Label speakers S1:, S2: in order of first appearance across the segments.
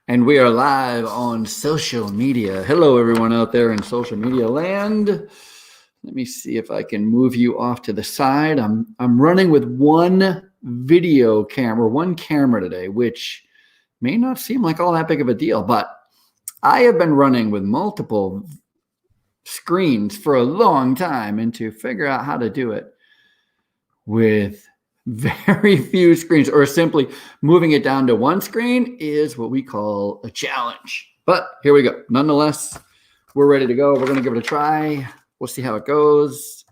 S1: And we are live on social media. Hello, everyone out there in social media land. Let me see if I can move you off to the side. I'm running with one video camera, one camera today, which may not seem like all that big of a deal, but I have been running with multiple screens for a long time, and to figure out how to do it with very few screens or simply moving it down to one screen is what we call a challenge. But here we go. Nonetheless, we're ready to go. We're going to give it a try. We'll see how it goes.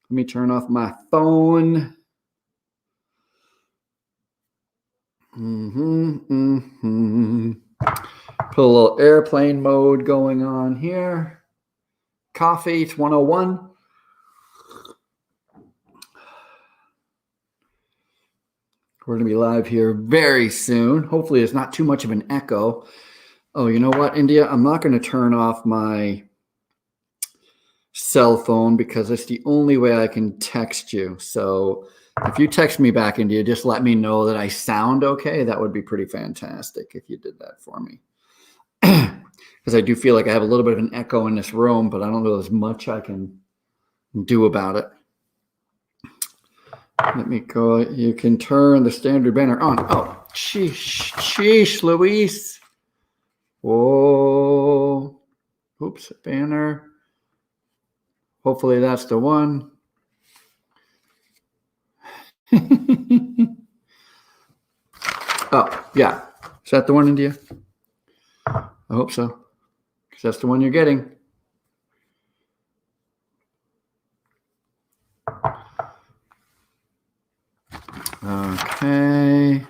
S1: Let me turn off my phone. Put a little airplane mode going on here. Coffee, it's 101. We're going to be live here very soon. Hopefully it's not too much of an echo. Oh, you know what, India? I'm not going to turn off my cell phone because it's the only way I can text you. So if you text me back, India, just let me know that I sound okay. That would be pretty fantastic if you did that for me. Because I do feel like I have a little bit of an echo in this room, but I don't know as much I can do about it. Let me go. You can turn the standard banner on. Oh, sheesh, Luis. Whoa. Oops, banner. Hopefully that's the one. Oh, yeah. Is that the one, India? I hope so. Because that's the one you're getting. Okay.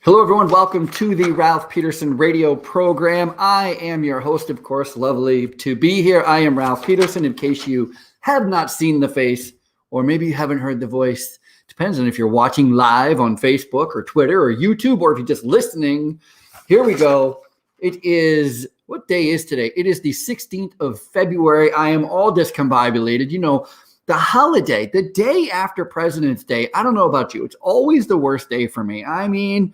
S1: Hello, everyone. Welcome to the Ralph Peterson Radio program. I am your host, of course. Lovely to be here. I am Ralph Peterson. In case you have not seen the face, or maybe you haven't heard the voice, depends on if you're watching live on Facebook or Twitter or YouTube, or if you're just listening. Here we go. It is, what day is today? It is the 16th of February. I am all discombobulated. You know, the holiday, the day after President's Day, I don't know about you. It's always the worst day for me. I mean,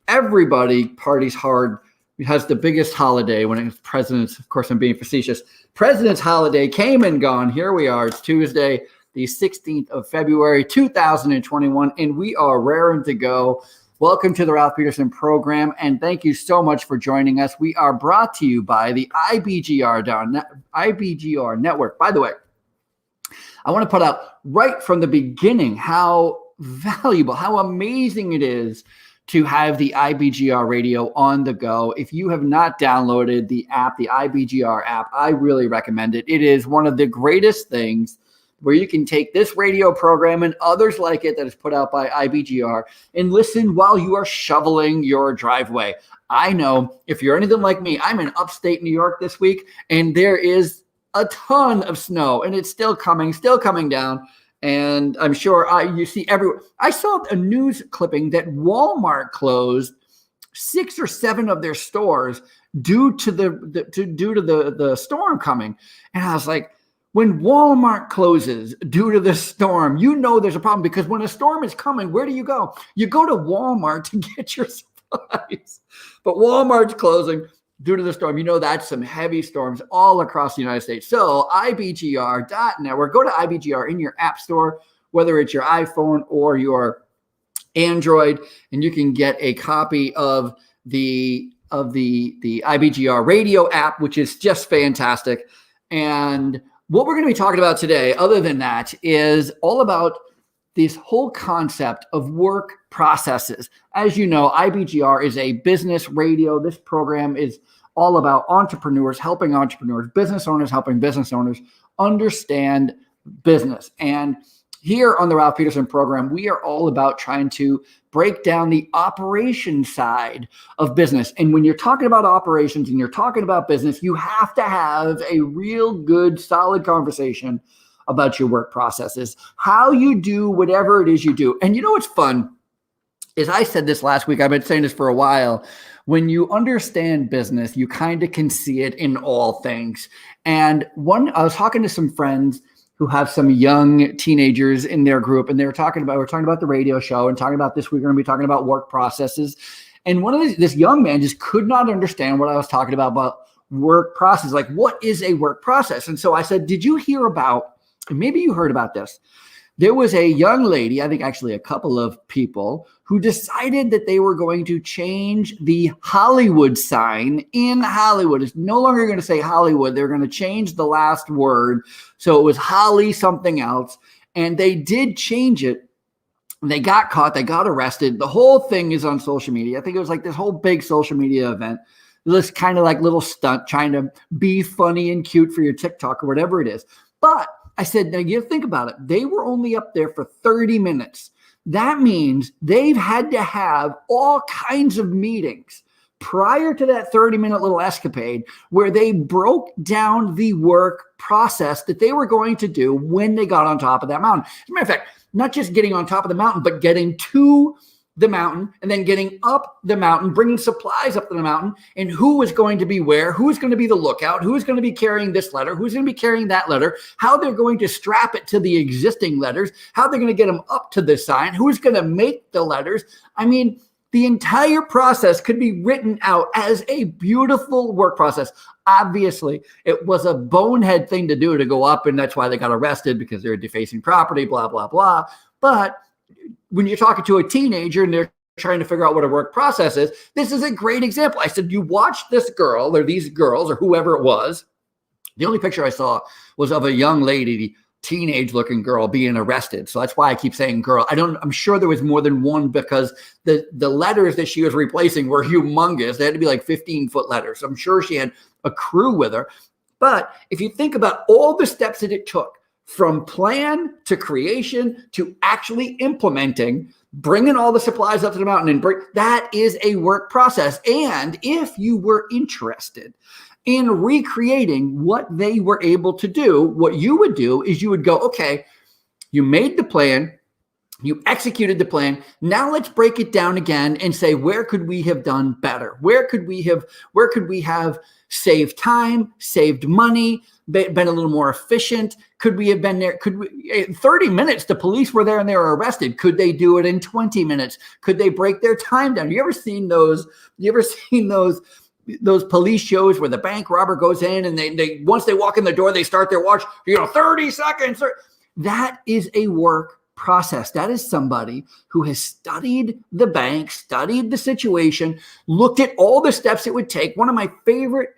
S1: everybody parties hard. It has the biggest holiday when it's President's. Of course, I'm being facetious. President's holiday came and gone. Here we are. It's Tuesday, the 16th of February, 2021, and we are raring to go. Welcome to the Ralph Peterson program, and thank you so much for joining us. We are brought to you by the IBGR Network. By the way, I want to put out right from the beginning how valuable, how amazing it is to have the IBGR radio on the go. If you have not downloaded the app, the IBGR app, I really recommend it. It is one of the greatest things where you can take this radio program and others like it that is put out by IBGR and listen while you are shoveling your driveway. I know if you're anything like me, I'm in upstate New York this week, and there is a ton of snow, and it's still coming down. And I'm sure you see everywhere. I saw a news clipping that Walmart closed 6 or 7 of their stores due to the storm coming, and I was like, when Walmart closes due to the storm, you know there's a problem, because when a storm is coming, where do you go? You go to Walmart to get your supplies. But Walmart's closing due to the storm. You know that's some heavy storms all across the United States. So IBGR.network, go to IBGR in your app store, whether it's your iPhone or your Android, and you can get a copy of the IBGR radio app, which is just fantastic. And what we're going to be talking about today, other than that, is all about this whole concept of work processes. As you know, IBGR is a business radio. This program is all about entrepreneurs, helping entrepreneurs, business owners, helping business owners understand business. And here on the Ralph Peterson program, we are all about trying to break down the operation side of business. And when you're talking about operations and you're talking about business, you have to have a real good, solid conversation about your work processes, how you do whatever it is you do. And you know what's fun is, I said this last week, I've been saying this for a while, when you understand business, you kind of can see it in all things. And I was talking to some friends who have some young teenagers in their group, and we're talking about the radio show and talking about this. We're going to be talking about work processes. And this young man just could not understand what I was talking about work process. Like, what is a work process? And so I said, did you hear about, maybe you heard about this. There was a young lady, I think actually a couple of people, who decided that they were going to change the Hollywood sign in Hollywood. It's no longer going to say Hollywood. They're going to change the last word. So it was Holly something else. And they did change it. They got caught. They got arrested. The whole thing is on social media. I think it was like this whole big social media event. This kind of like little stunt trying to be funny and cute for your TikTok or whatever it is. But I said, now you think about it. They were only up there for 30 minutes. That means they've had to have all kinds of meetings prior to that 30-minute little escapade where they broke down the work process that they were going to do when they got on top of that mountain. As a matter of fact, not just getting on top of the mountain, but getting to the mountain and then getting up the mountain, bringing supplies up to the mountain, and who was going to be where, who is going to be the lookout, who is going to be carrying this letter, who's going to be carrying that letter, how they're going to strap it to the existing letters, how they're going to get them up to the sign, who's going to make the letters. I mean, the entire process could be written out as a beautiful work process. Obviously, it was a bonehead thing to do to go up, and that's why they got arrested, because they're defacing property, blah, blah, blah. But when you're talking to a teenager and they're trying to figure out what a work process is, this is a great example. I said, you watch this girl or these girls or whoever it was. The only picture I saw was of a young lady, teenage looking girl being arrested. So that's why I keep saying girl. I'm sure there was more than one, because the letters that she was replacing were humongous. They had to be like 15-foot letters. So I'm sure she had a crew with her. But if you think about all the steps that it took, from plan to creation to actually implementing, bringing all the supplies up to the mountain, and that is a work process. And if you were interested in recreating what they were able to do, what you would do is you would go, okay, you made the plan, you executed the plan. Now let's break it down again and say, where could we have done better? Where could we have saved time, saved money, been a little more efficient? Could we have been there? In 30 minutes, the police were there and they were arrested. Could they do it in 20 minutes? Could they break their time down? You ever seen those police shows where the bank robber goes in and they once they walk in the door, they start their watch, 30 seconds. That is a work process. That is somebody who has studied the bank, studied the situation, looked at all the steps it would take. One of my favorite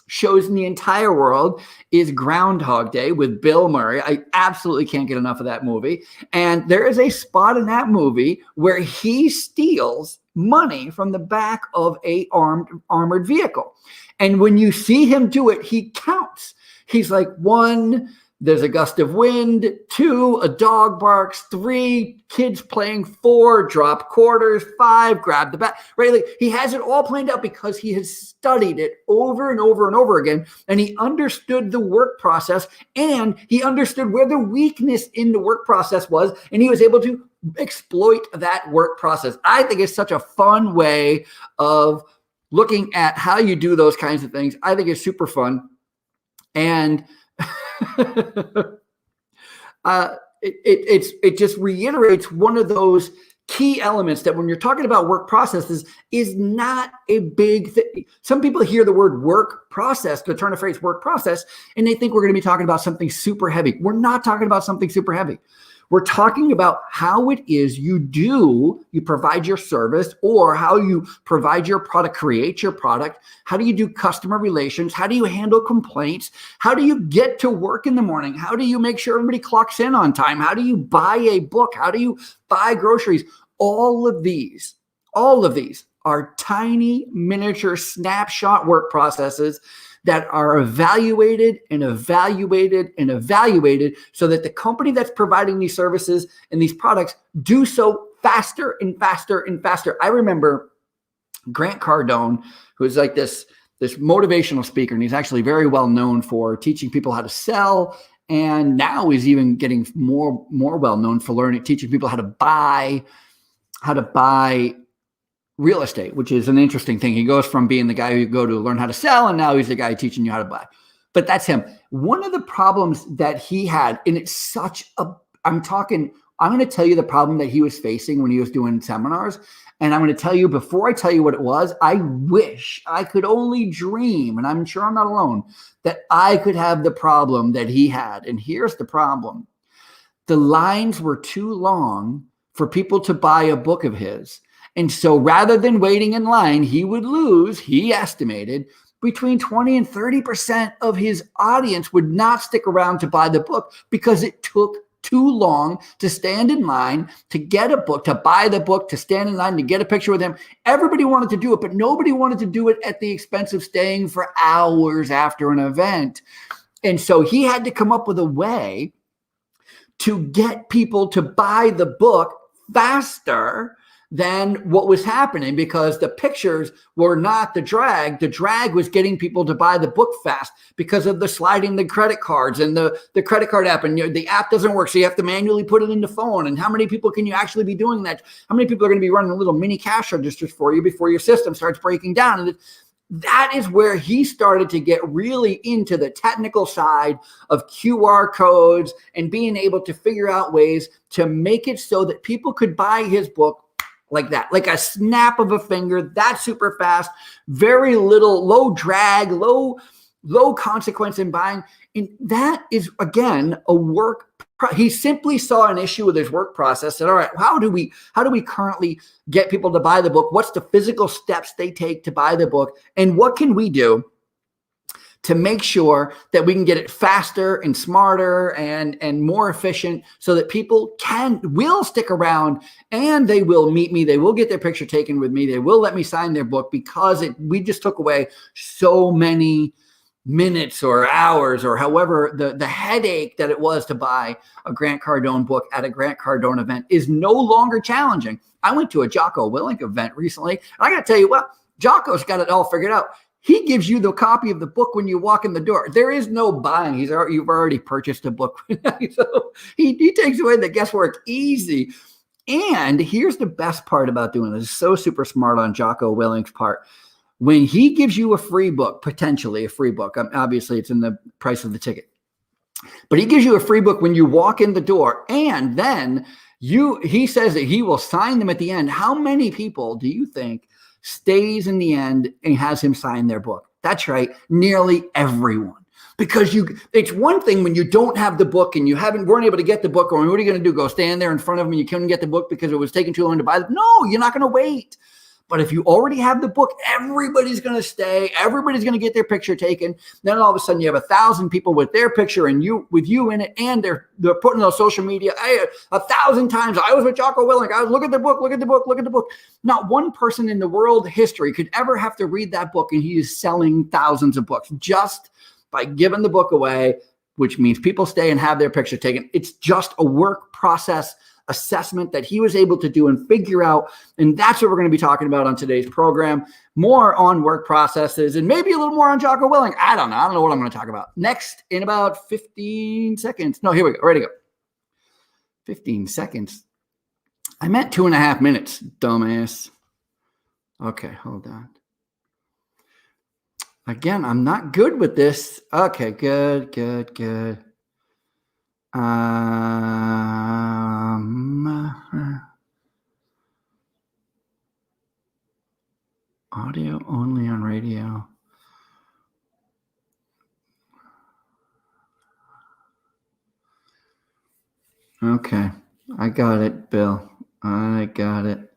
S1: shows in the entire world is Groundhog Day with Bill Murray. I absolutely can't get enough of that movie. And there is a spot in that movie where he steals money from the back of a armored vehicle. And when you see him do it, he counts. He's like, 1, there's a gust of wind, 2, a dog barks, 3, kids playing, 4, drop quarters, 5, grab the bag, right? Like, he has it all planned out because he has studied it over and over and over again. And he understood the work process, and he understood where the weakness in the work process was. And he was able to exploit that work process. I think it's such a fun way of looking at how you do those kinds of things. I think it's super fun. And it just reiterates one of those key elements that when you're talking about work processes is not a big thing. Some people hear the word work process, the turn of phrase work process, and they think we're going to be talking about something super heavy. We're not talking about something super heavy. We're talking about how it is you provide your service, or how you provide your product, create your product. How do you do customer relations? How do you handle complaints? How do you get to work in the morning? How do you make sure everybody clocks in on time? How do you buy a book? How do you buy groceries? All of these are tiny miniature snapshot work processes that are evaluated and evaluated and evaluated so that the company that's providing these services and these products do so faster and faster and faster. I remember Grant Cardone, who is like this motivational speaker, and he's actually very well known for teaching people how to sell. And now he's even getting more well known for teaching people how to buy real estate, which is an interesting thing. He goes from being the guy who you go to learn how to sell, and now he's the guy teaching you how to buy. But that's him. One of the problems that he had, and it's such a, I'm going to tell you the problem that he was facing when he was doing seminars. And I'm going to tell you, before I tell you what it was, I wish I could only dream, and I'm sure I'm not alone, that I could have the problem that he had. And here's the problem. The lines were too long for people to buy a book of his. And so rather than waiting in line, he would lose, he estimated, between 20 and 30% of his audience would not stick around to buy the book because it took too long to stand in line, to get a book, to buy the book, to stand in line, to get a picture with him. Everybody wanted to do it, but nobody wanted to do it at the expense of staying for hours after an event. And so he had to come up with a way to get people to buy the book faster than what was happening, because the pictures were not the drag. The drag was getting people to buy the book fast because of the sliding the credit cards and the credit card app, and the app doesn't work. So you have to manually put it in the phone. And how many people can you actually be doing that? How many people are going to be running little mini cash registers for you before your system starts breaking down? And that is where he started to get really into the technical side of QR codes and being able to figure out ways to make it so that people could buy his book like that, like a snap of a finger, that super fast, very little, low drag, low consequence in buying. And that is, again, a work. He simply saw an issue with his work process. Said, all right, how do we currently get people to buy the book? What's the physical steps they take to buy the book? And what can we do to make sure that we can get it faster and smarter and more efficient so that people will stick around and they will meet me. They will get their picture taken with me. They will let me sign their book because we just took away so many minutes or hours or however the headache that it was to buy a Grant Cardone book at a Grant Cardone event is no longer challenging. I went to a Jocko Willink event recently, and I got to tell you what, Jocko's got it all figured out. He gives you the copy of the book when you walk in the door. There is no buying. You've already purchased a book. So he takes away the guesswork easy. And here's the best part about doing this. So super smart on Jocko Willink's part. When he gives you a free book, potentially a free book, obviously it's in the price of the ticket, but he gives you a free book when you walk in the door, and then he says that he will sign them at the end. How many people do you think stays in the end and has him sign their book? That's right, nearly everyone. Because it's one thing when you don't have the book and you weren't able to get the book, or what are you going to do? Go stand there in front of him and you couldn't get the book because it was taking too long to buy it? No, you're not going to wait. But if you already have the book, everybody's going to stay. Everybody's going to get their picture taken. Then all of a sudden you have 1,000 people with their picture and with you in it, and they're putting it on social media. Hey, 1,000 times I was with Jocko Willink. Look at the book. Look at the book. Look at the book. Not one person in the world history could ever have to read that book, and he is selling thousands of books just by giving the book away, which means people stay and have their picture taken. It's just a work process assessment that he was able to do and figure out. And that's what we're going to be talking about on today's program. More on work processes and maybe a little more on Jocko Willink. I don't know what I'm going to talk about next in about 15 seconds. No, here we go. Ready to go. 15 seconds. I meant 2.5 minutes, dumbass. Okay, hold on. Again, I'm not good with this. Okay, good. Audio only on radio. Okay, I got it, Bill. I got it.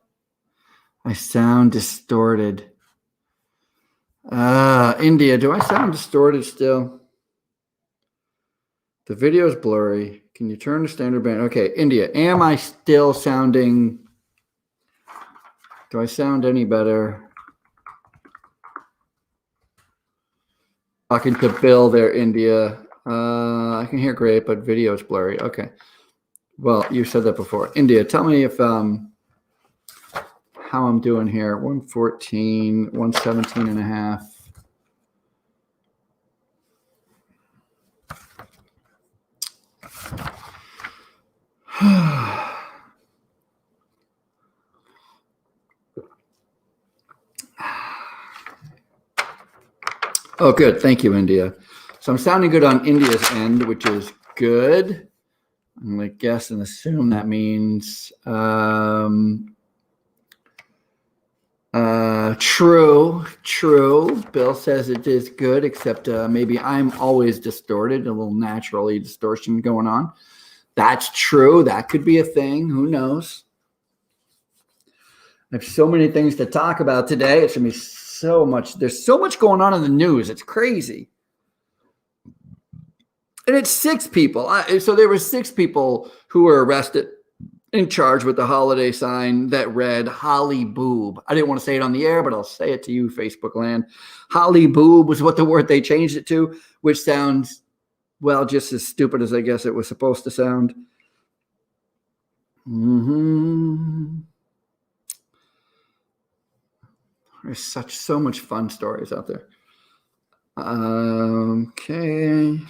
S1: I sound distorted. India, do I sound distorted still? The video is blurry. Can you turn to standard band? Okay, India, am I still sounding? Do I sound any better? Talking to Bill there, India. I can hear great, but video is blurry. Okay. Well, you said that before. India, tell me if how I'm doing here. 114, 117 and a half. Oh, good. Thank you, India. So I'm sounding good on India's end, which is good. I'm going to guess and assume that means true. Bill says it is good, except maybe I'm always distorted, a little naturally distortion going on. That's true. That could be a thing. Who knows? I have so many things to talk about today. It's going to be so much. There's so much going on in the news. It's crazy. And it's 6 people. So there were 6 people who were arrested and charged with the holiday sign that read Holly Boob. I didn't want to say it on the air, but I'll say it to you, Facebook land. Holly Boob was what the word they changed it to, which sounds, well, just as stupid as I guess it was supposed to sound. There's so much fun stories out there. Okay.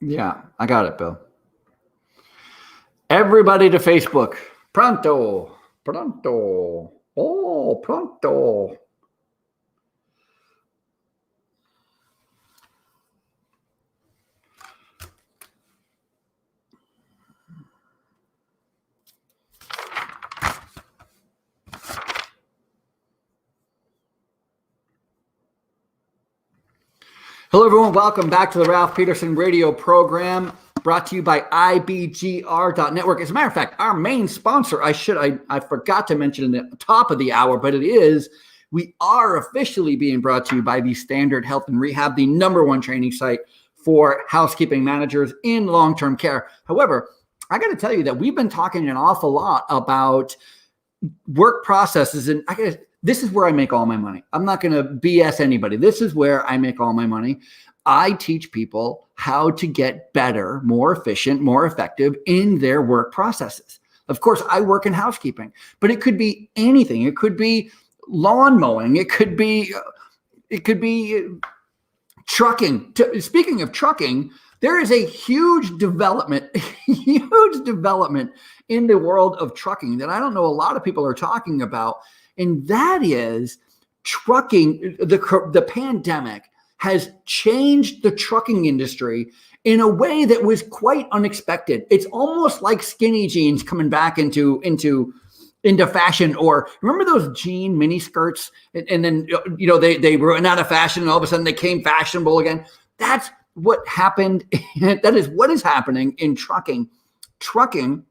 S1: Yeah, I got it, Bill. Everybody to Facebook. Pronto. Oh, pronto. Hello, everyone. Welcome back to the Ralph Peterson Radio program, brought to you by IBGR.network. As a matter of fact, our main sponsor, I forgot to mention at the top of the hour, but we are officially being brought to you by the Standard Health and Rehab, the #1 training site for housekeeping managers in long-term care. However, I got to tell you that we've been talking an awful lot about work processes, and this is where I make all my money. I'm not going to BS anybody. This is where I make all my money. I teach people how to get better, more efficient, more effective in their work processes. Of course, I work in housekeeping, but it could be anything. It could be lawn mowing. It could be trucking. Speaking of trucking, there is a huge development in the world of trucking that I don't know a lot of people are talking about. And that is trucking. The pandemic has changed the trucking industry in a way that was quite unexpected. It's almost like skinny jeans coming back into fashion. Or remember those jean mini skirts? And then, they ran out of fashion and all of a sudden they came fashionable again. That's what happened. That is what is happening in trucking. Trucking,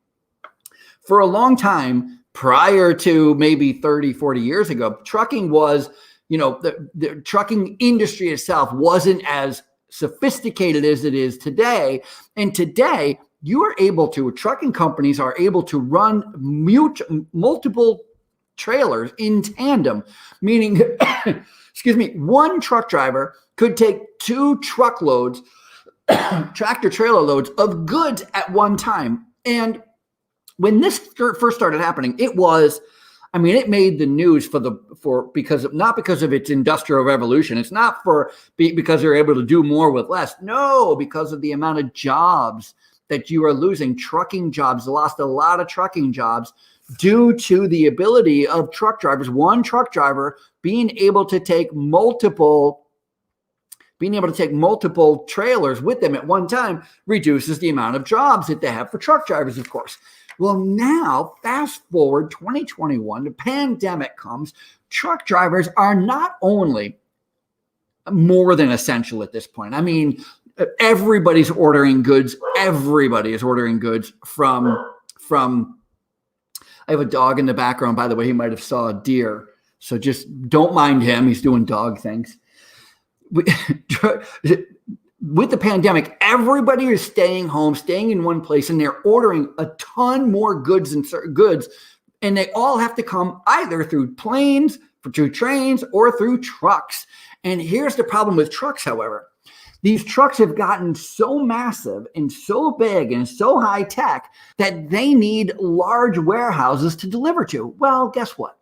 S1: for a long time, prior to maybe 30, 40 years ago, trucking was, the trucking industry itself wasn't as sophisticated as it is today. And today, trucking companies are able to run multiple trailers in tandem, meaning, one truck driver could take 2 truckloads, tractor trailer loads of goods at one time. And when this first started happening, it made the news because of its industrial revolution. It's not because they're able to do more with less. No, because of the amount of jobs that you are losing. Trucking jobs, lost a lot of trucking jobs due to the ability of truck drivers. One truck driver being able to take multiple trailers with them at one time reduces the amount of jobs that they have for truck drivers, of course. Well, now, fast forward 2021, the pandemic comes. Truck drivers are not only more than essential at this point. I mean, everybody's ordering goods. Everybody is ordering goods from. I have a dog in the background, by the way. He might have saw a deer, so just don't mind him. He's doing dog things. with the pandemic, everybody is staying home, staying in one place, and they're ordering a ton more goods, and they all have to come either through planes, through trains, or through trucks. And here's the problem with trucks, however. These trucks have gotten so massive and so big and so high tech that they need large warehouses to deliver to. Well, guess what?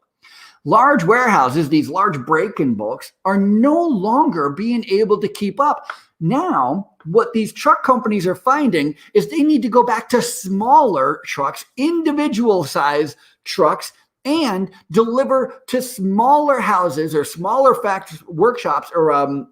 S1: Large warehouses, these large break-in bulks, are no longer being able to keep up. Now, what these truck companies are finding is they need to go back to smaller trucks, individual size trucks, and deliver to smaller houses or smaller workshops or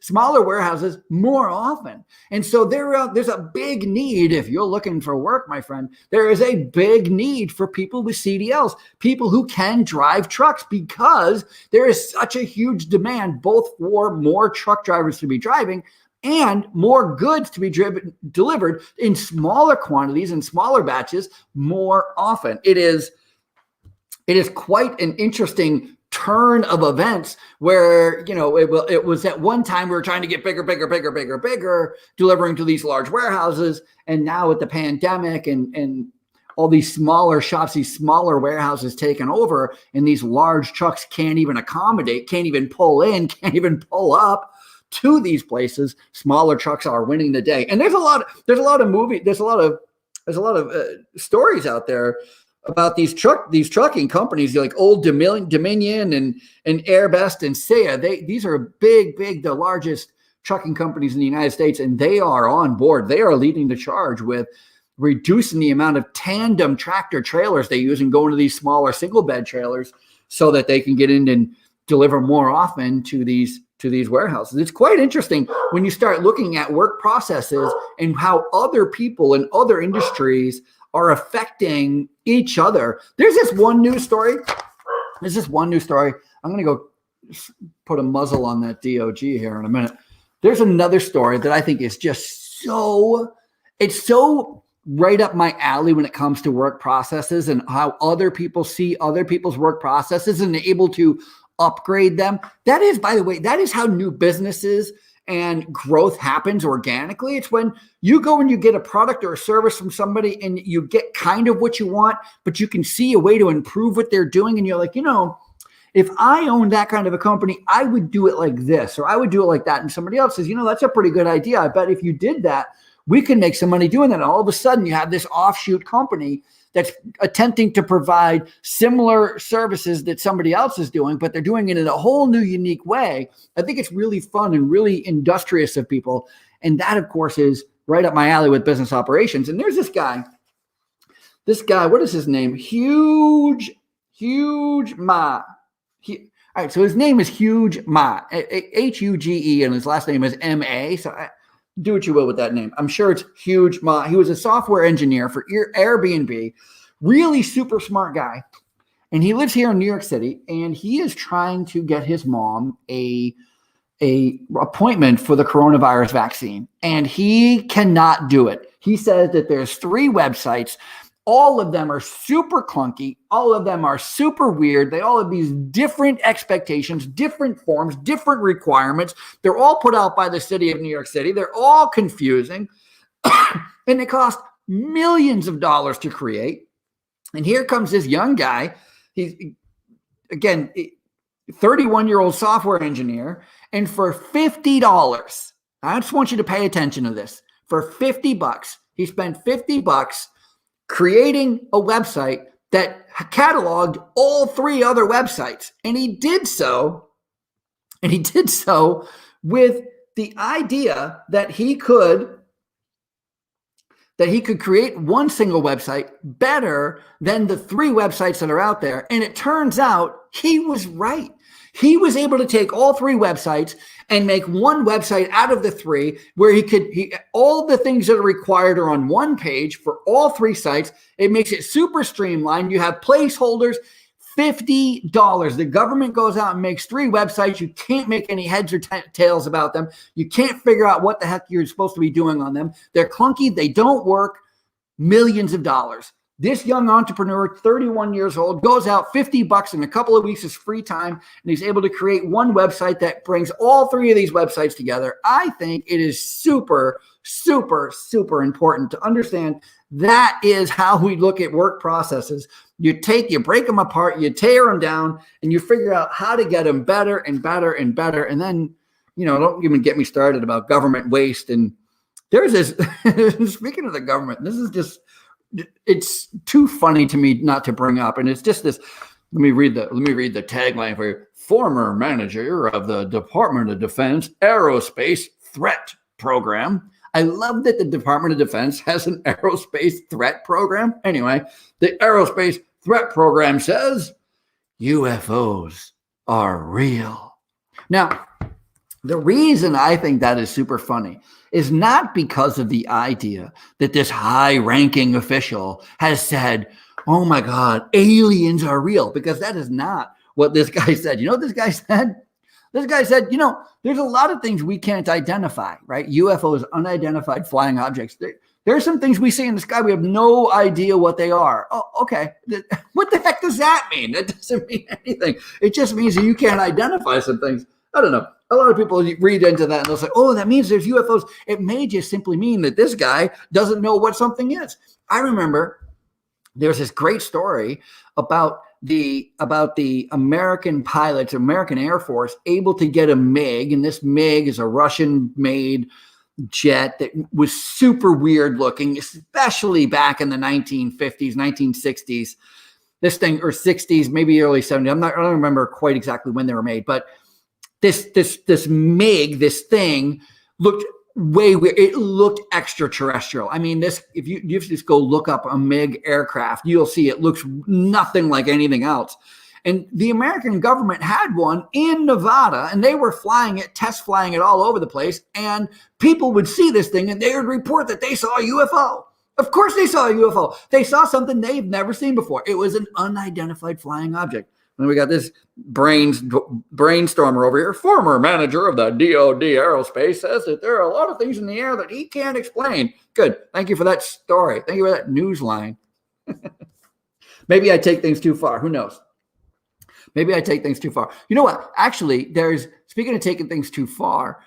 S1: smaller warehouses more often. And so there's a big need. If you're looking for work, my friend, there is a big need for people with CDLs, people who can drive trucks, because there is such a huge demand both for more truck drivers to be driving and more goods to be delivered in smaller quantities and smaller batches more often. It is quite an interesting turn of events where, it was at one time we were trying to get bigger, delivering to these large warehouses. And now with the pandemic and all these smaller shops, these smaller warehouses taken over, and these large trucks can't even accommodate, can't even pull in, can't even pull up to these places. Smaller trucks are winning the day. And there's a lot of stories out there about these trucking companies, like Old Dominion and Airbest and Saya. These are big, the largest trucking companies in the United States, and they are on board. They are leading the charge with reducing the amount of tandem tractor trailers they use and going to these smaller single bed trailers so that they can get in and deliver more often to these warehouses. It's quite interesting when you start looking at work processes and how other people in other industries are affecting each other. There's this one news story. I'm going to go put a muzzle on that DOG here in a minute. There's another story that I think is just so right up my alley when it comes to work processes and how other people see other people's work processes and able to upgrade them. That is, by the way, that is how new businesses and growth happens organically. It's when you go and you get a product or a service from somebody and you get kind of what you want, but you can see a way to improve what they're doing. And you're like, if I owned that kind of a company, I would do it like this, or I would do it like that. And somebody else says, that's a pretty good idea. I bet if you did that, we can make some money doing that. And all of a sudden you have this offshoot company that's attempting to provide similar services that somebody else is doing, but they're doing it in a whole new, unique way. I think it's really fun and really industrious of people. And that, of course, is right up my alley with business operations. And there's this guy, what is his name? Huge Ma. All right, so his name is Huge Ma, Huge, and his last name is M-A. So do what you will with that name. I'm sure it's Huge Ma. He was a software engineer for Airbnb, really super smart guy. And he lives here in New York City, and he is trying to get his mom a appointment for the coronavirus vaccine. And he cannot do it. He says that there's 3 websites. All of them are super clunky. All of them are super weird. They all have these different expectations, different forms, different requirements. They're all put out by the city of New York City. They're all confusing. And they cost millions of dollars to create. And here comes this young guy. He's, again, 31-year-old software engineer. And for $50, I just want you to pay attention to this. For $50, he spent $50 creating a website that cataloged all 3 other websites. And he did so with the idea that he could create one single website better than the 3 websites that are out there. And it turns out he was right. He was able to take all 3 websites and make one website out of the 3 where all the things that are required are on one page for all 3 sites. It makes it super streamlined. You have placeholders, $50. The government goes out and makes 3 websites. You can't make any heads or tails about them. You can't figure out what the heck you're supposed to be doing on them. They're clunky. They don't work. Millions of dollars. This young entrepreneur, 31 years old, goes out $50 in a couple of weeks of free time, and he's able to create one website that brings all three of these websites together. I think it is super, super, super important to understand that is how we look at work processes. You break them apart, you tear them down, and you figure out how to get them better and better and better. And then, don't even get me started about government waste. And there's this, speaking of the government, this is just, it's too funny to me not to bring up. And it's just this, let me read the tagline for you. Former manager of the Department of Defense Aerospace Threat Program. I love that the Department of Defense has an aerospace threat program. Anyway, the aerospace threat program says UFOs are real. Now, the reason I think that is super funny is not because of the idea that this high-ranking official has said, oh my God, aliens are real, because that is not what this guy said. You know what this guy said? This guy said, there's a lot of things we can't identify, right? UFOs, unidentified flying objects. There are some things we see in the sky. We have no idea what they are. Oh, okay. What the heck does that mean? That doesn't mean anything. It just means that you can't identify some things. I don't know. A lot of people read into that and they'll say, oh, that means there's UFOs. It may just simply mean that this guy doesn't know what something is. I remember there's this great story about the American pilots, American Air Force, able to get a MiG, and this MiG is a Russian-made jet that was super weird looking, especially back in the 1950s, 1960s. This thing, or 60s, maybe early 70s. I don't remember quite exactly when they were made, but this MiG, this thing looked way weird. It looked extraterrestrial. I mean, if you just go look up a MiG aircraft, you'll see it looks nothing like anything else. And the American government had one in Nevada, and they were test flying it all over the place. And people would see this thing and they would report that they saw a UFO. Of course they saw a UFO. They saw something they've never seen before. It was an unidentified flying object. And we got this brainstormer over here, former manager of the DOD Aerospace, says that there are a lot of things in the air that he can't explain. Good. Thank you for that story. Thank you for that news line. Maybe I take things too far. Who knows? Maybe I take things too far. You know what? Actually, speaking of taking things too far,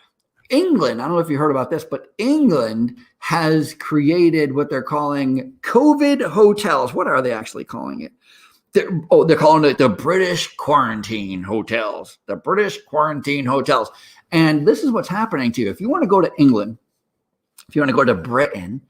S1: England, I don't know if you heard about this, but England has created what they're calling COVID hotels. What are they actually calling it? They're calling it the British quarantine hotels. The British quarantine hotels. And this is what's happening to you. If you want to go to England, if you want to go to Britain,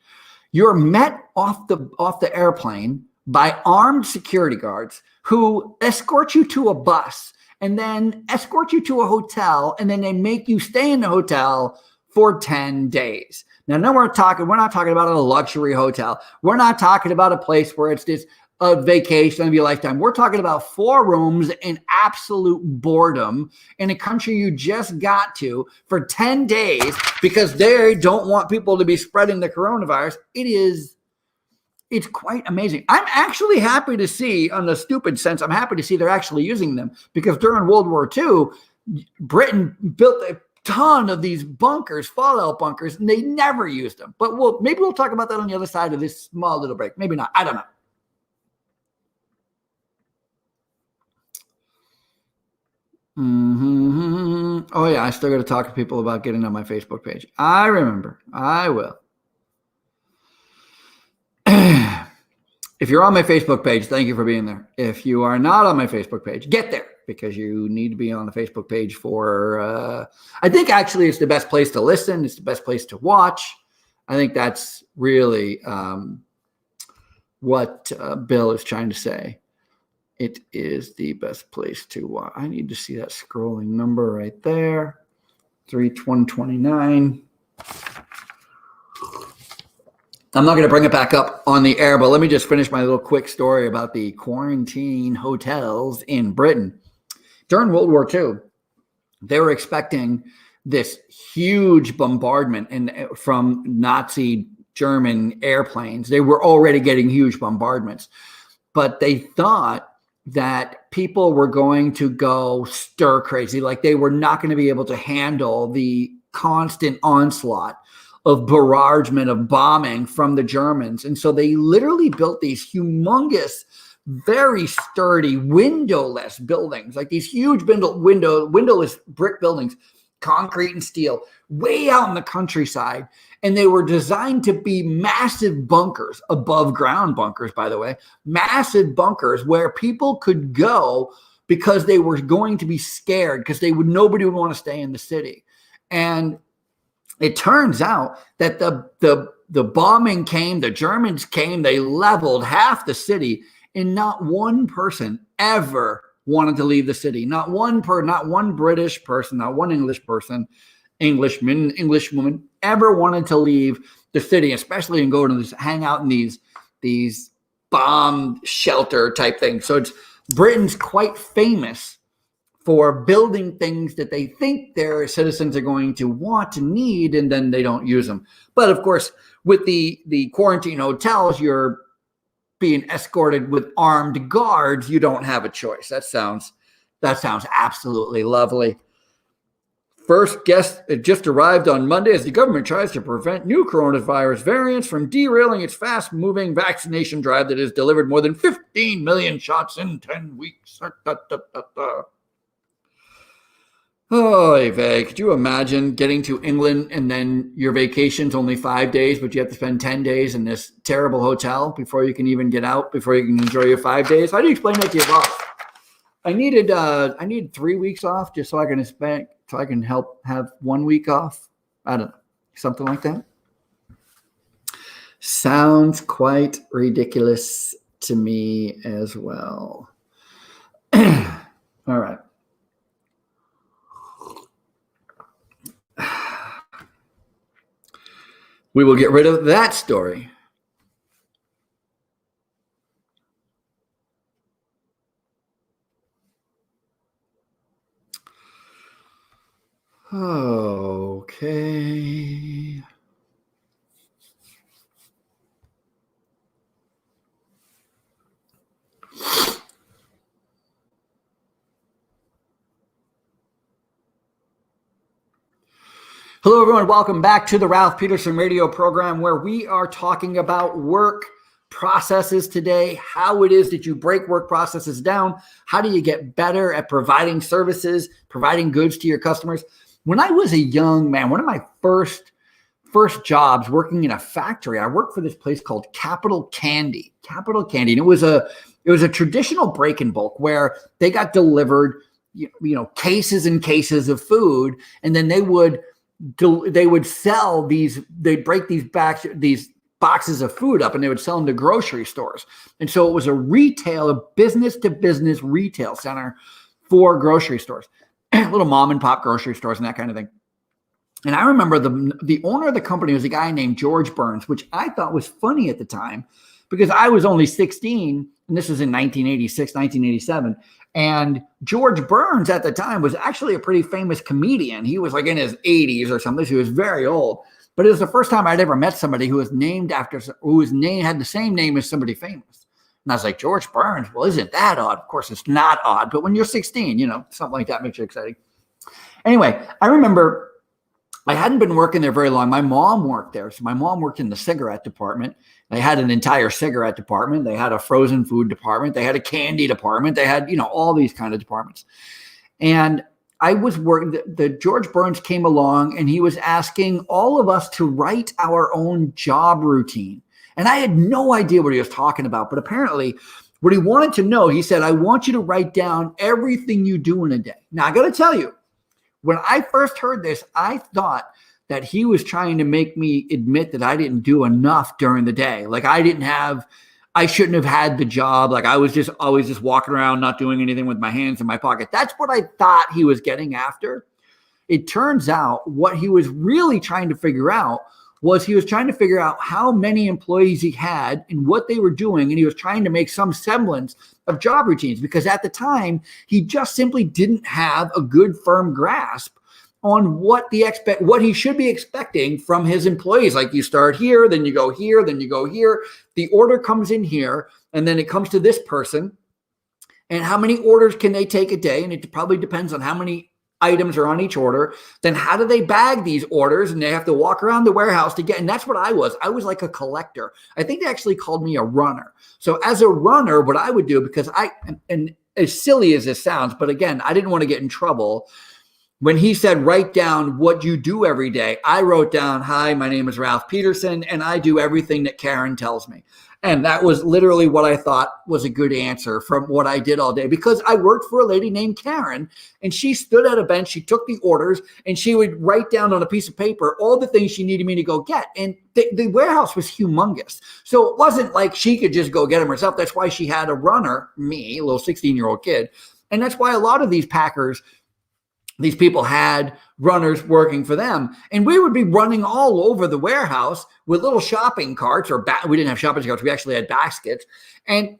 S1: you're met off the airplane by armed security guards who escort you to a bus and then escort you to a hotel, and then they make you stay in the hotel for 10 days. Now, we're not talking about a luxury hotel. We're not talking about a place where it's just a vacation of your lifetime. We're talking about 4 rooms in absolute boredom in a country you just got to for 10 days because they don't want people to be spreading the coronavirus. It's quite amazing. I'm actually happy to see, on the stupid sense, I'm happy to see they're actually using them, because during World War II, Britain built a ton of these bunkers, fallout bunkers, and they never used them. But maybe we'll talk about that on the other side of this small little break. Maybe not. I don't know. Mm-hmm. Oh yeah, I still got to talk to people about getting on my Facebook page. I remember. I will. If you're on my Facebook page, thank you for being there. If you are not on my Facebook page, get there, because you need to be on the Facebook page for, I think actually it's the best place to listen. It's the best place to watch. I think that's really what Bill is trying to say. It is the best place to watch. I need to see that scrolling number right there. 3/1/29. I'm not going to bring it back up on the air, but let me just finish my little quick story about the quarantine hotels in Britain. During World War II, they were expecting this huge bombardment from Nazi German airplanes. They were already getting huge bombardments, but they thought that people were going to go stir crazy. Like they were not going to be able to handle the constant onslaught of barragement, of bombing from the Germans. And so they literally built these humongous, very sturdy, windowless buildings, like these huge windowless brick buildings, concrete and steel, way out in the countryside. And they were designed to be massive bunkers, above ground bunkers, by the way, massive bunkers where people could go because they were going to be scared, because nobody would want to stay in the city. And it turns out that the bombing came, the Germans came, they leveled half the city, and not one person ever wanted to leave the city. Not one British person, not one Englishman, Englishwoman ever wanted to leave the city, especially and go to hang out in these bomb shelter type things. So Britain's quite famous for building things that they think their citizens are going to want to need, and then they don't use them. But of course, with the quarantine hotels, you're being escorted with armed guards. You don't have a choice. That sounds absolutely lovely. First guest just arrived on Monday as the government tries to prevent new coronavirus variants from derailing its fast-moving vaccination drive that has delivered more than 15 million shots in 10 weeks. Oh, Vay, could you imagine getting to England and then your vacation's only 5 days, but you have to spend 10 days in this terrible hotel before you can even get out, before you can enjoy your 5 days? How do you explain that to your boss? I needed 3 weeks off just so I can help have 1 week off. I don't know, something like that. Sounds quite ridiculous to me as well. All right. We will get rid of that story. Okay. Hello, everyone. Welcome back to the Ralph Peterson Radio program, where we are talking about work processes today, how it is that you break work processes down. How do you get better at providing services, providing goods to your customers? When I was a young man, one of my first jobs working in a factory, I worked for this place called Capital Candy. And it was a traditional break and bulk where they got delivered, cases and cases of food, and then they would sell these. They'd break these boxes of food up, and they would sell them to grocery stores. And so it was a business to business retail center for grocery stores, little mom and pop grocery stores and that kind of thing. And I remember the owner of the company was a guy named George Burns, which I thought was funny at the time because I was only 16, and this was in 1986, 1987. And George Burns at the time was actually a pretty famous comedian. He was like in his 80s or something. So he was very old. But it was the first time I'd ever met somebody who was had the same name as somebody famous. And I was like, George Burns? Well, isn't that odd? Of course, it's not odd. But when you're 16, something like that makes you exciting. Anyway, I remember I hadn't been working there very long. My mom worked there. So my mom worked in the cigarette department. They had an entire cigarette department. They had a frozen food department. They had a candy department. They had, all these kind of departments. And I was working, the George Burns came along, and he was asking all of us to write our own job routine. And I had no idea what he was talking about. But apparently what he wanted to know, he said, I want you to write down everything you do in a day. Now, I got to tell you, when I first heard this, I thought that he was trying to make me admit that I didn't do enough during the day. Like I shouldn't have had the job. Like I was always just walking around, not doing anything with my hands in my pocket. That's what I thought he was getting after. It turns out what he was really trying to figure out was he was trying to figure out how many employees he had and what they were doing. And he was trying to make some semblance of job routines because at the time, he just simply didn't have a good firm grasp on what he should be expecting from his employees. Like you start here, then you go here, then you go here. The order comes in here, and then it comes to this person. And how many orders can they take a day? And it probably depends on how many items are on each order. Then how do they bag these orders? And they have to walk around the warehouse to get, and that's what I was. I was like a collector. I think they actually called me a runner. So as a runner, what I would do, because and as silly as this sounds, but again, I didn't want to get in trouble. When he said, write down what you do every day, I wrote down, hi, my name is Ralph Peterson, and I do everything that Karen tells me. And that was literally what I thought was a good answer from what I did all day, because I worked for a lady named Karen, and she stood at a bench, she took the orders, and she would write down on a piece of paper all the things she needed me to go get. And the warehouse was humongous. So it wasn't like she could just go get them herself. That's why she had a runner, me, a little 16-year-old kid. And that's why a lot of these packers, these people had runners working for them. And we would be running all over the warehouse with little shopping carts, we didn't have shopping carts. We actually had baskets. And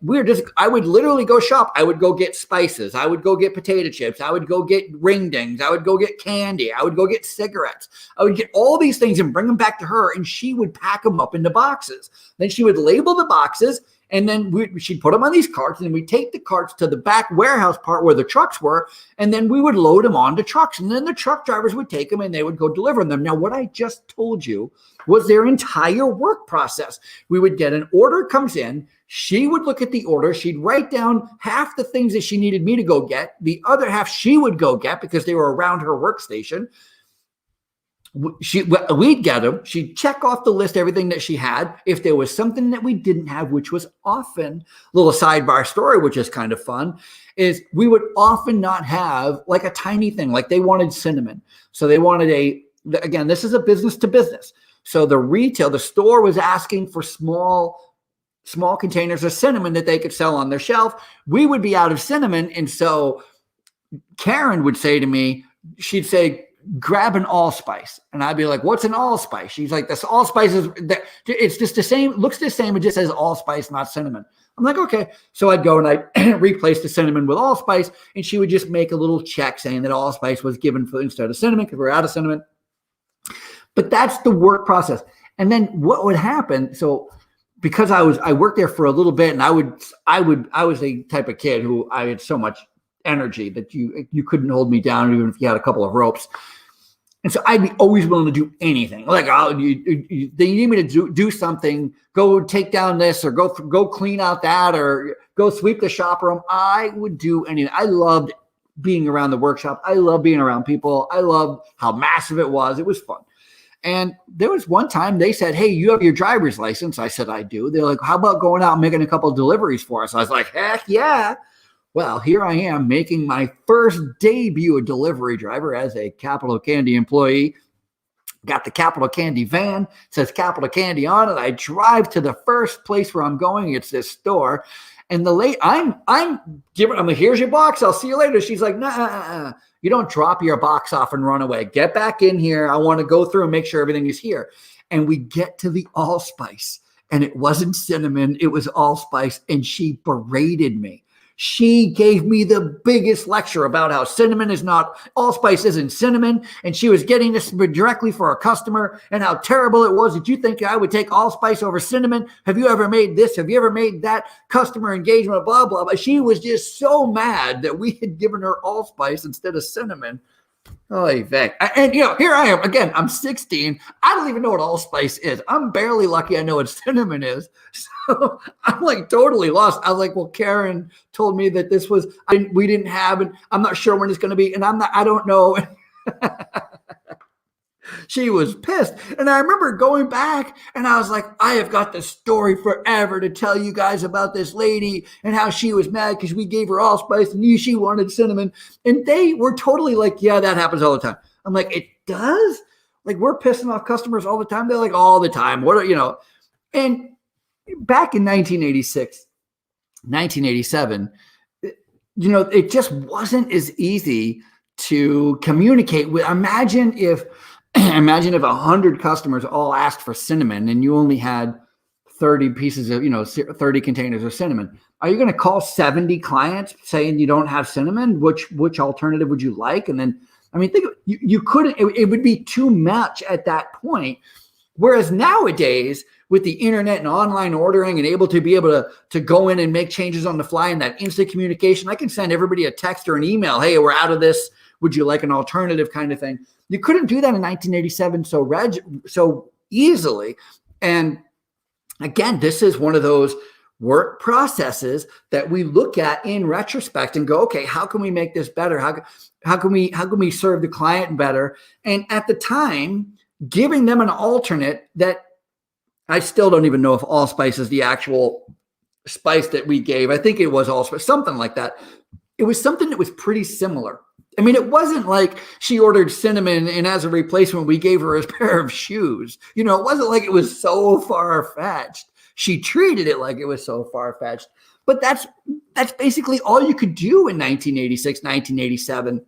S1: I would literally go shop. I would go get spices. I would go get potato chips. I would go get ring dings. I would go get candy. I would go get cigarettes. I would get all these things and bring them back to her. And she would pack them up into boxes. Then she would label the boxes. And then she'd put them on these carts, and we'd take the carts to the back warehouse part where the trucks were, and then we would load them onto trucks. And then the truck drivers would take them, and they would go deliver them. Now, what I just told you was their entire work process. We would get an order comes in. She would look at the order. She'd write down half the things that she needed me to go get. The other half she would go get because they were around her workstation. We'd get them. She'd check off the list, everything that she had. If there was something that we didn't have, which was often, little sidebar story, which is kind of fun, is we would often not have like a tiny thing, like they wanted cinnamon. So they wanted again, this is a business to business. So the store was asking for small containers of cinnamon that they could sell on their shelf. We would be out of cinnamon. And so Karen would say to me, she'd say, grab an allspice. And I'd be like, what's an allspice? She's like, this allspice it's just the same, looks the same. It just says allspice, not cinnamon. I'm like, okay. So I'd go and I'd replace the cinnamon with allspice, and she would just make a little check saying that allspice was given instead of cinnamon because we're out of cinnamon. But that's the work process. And then what would happen? So because I worked there for a little bit, and I was a type of kid who I had so much energy that you couldn't hold me down even if you had a couple of ropes. And so I'd be always willing to do anything. Like they need me to do something, go take down this or go clean out that or go sweep the shop room. I would do anything. I loved being around the workshop. I loved being around people. I loved how massive it was. It was fun. And there was one time they said, hey, you have your driver's license. I said, I do. They're like, how about going out and making a couple of deliveries for us? I was like, heck yeah. Well, here I am making my first debut of delivery driver as a Capital Candy employee. Got the Capital Candy van, says Capital Candy on it. I drive to the first place where I'm going. It's this store. And the late, I'm like, here's your box. I'll see you later. She's like, nah, you don't drop your box off and run away. Get back in here. I want to go through and make sure everything is here. And we get to the allspice, and it wasn't cinnamon. It was allspice. And she berated me. She gave me the biggest lecture about how cinnamon is not, allspice isn't cinnamon. And she was getting this directly for a customer and how terrible it was. Did you think I would take allspice over cinnamon? Have you ever made this? Have you ever made that? Customer engagement, blah, blah, blah. She was just so mad that we had given her allspice instead of cinnamon. Holy heck. And, here I am. Again, I'm 16. I don't even know what allspice is. I'm barely lucky I know what cinnamon is. So I'm like totally lost. I was like, well, Karen told me that this was, we didn't have, and I'm not sure when it's going to be. And I don't know. She was pissed. And I remember going back and I was like, I have got the story forever to tell you guys about this lady and how she was mad because we gave her allspice and she wanted cinnamon. And they were totally like, yeah, that happens all the time. I'm like, it does? Like, we're pissing off customers all the time. They're like, all the time. And back in 1986, 1987, it just wasn't as easy to communicate with. Imagine if 100 customers all asked for cinnamon and you only had 30 pieces of, 30 containers of cinnamon. Are you going to call 70 clients saying you don't have cinnamon? Which alternative would you like? And then, think you couldn't, it would be too much at that point. Whereas nowadays, with the internet and online ordering and able to go in and make changes on the fly and that instant communication, I can send everybody a text or an email. Hey, we're out of this. would you like an alternative kind of thing. You couldn't do that in 1987 so easily. And again, this is one of those work processes that we look at in retrospect and go, okay, how can we make this better? How can we serve the client better? And at the time, giving them an alternate that I still don't even know if allspice is the actual spice that we gave. I think it was allspice, something like that. It was something that was pretty similar. I mean, it wasn't like she ordered cinnamon and as a replacement, we gave her a pair of shoes. It wasn't like it was so far-fetched. She treated it like it was so far-fetched. But that's basically all you could do in 1986, 1987.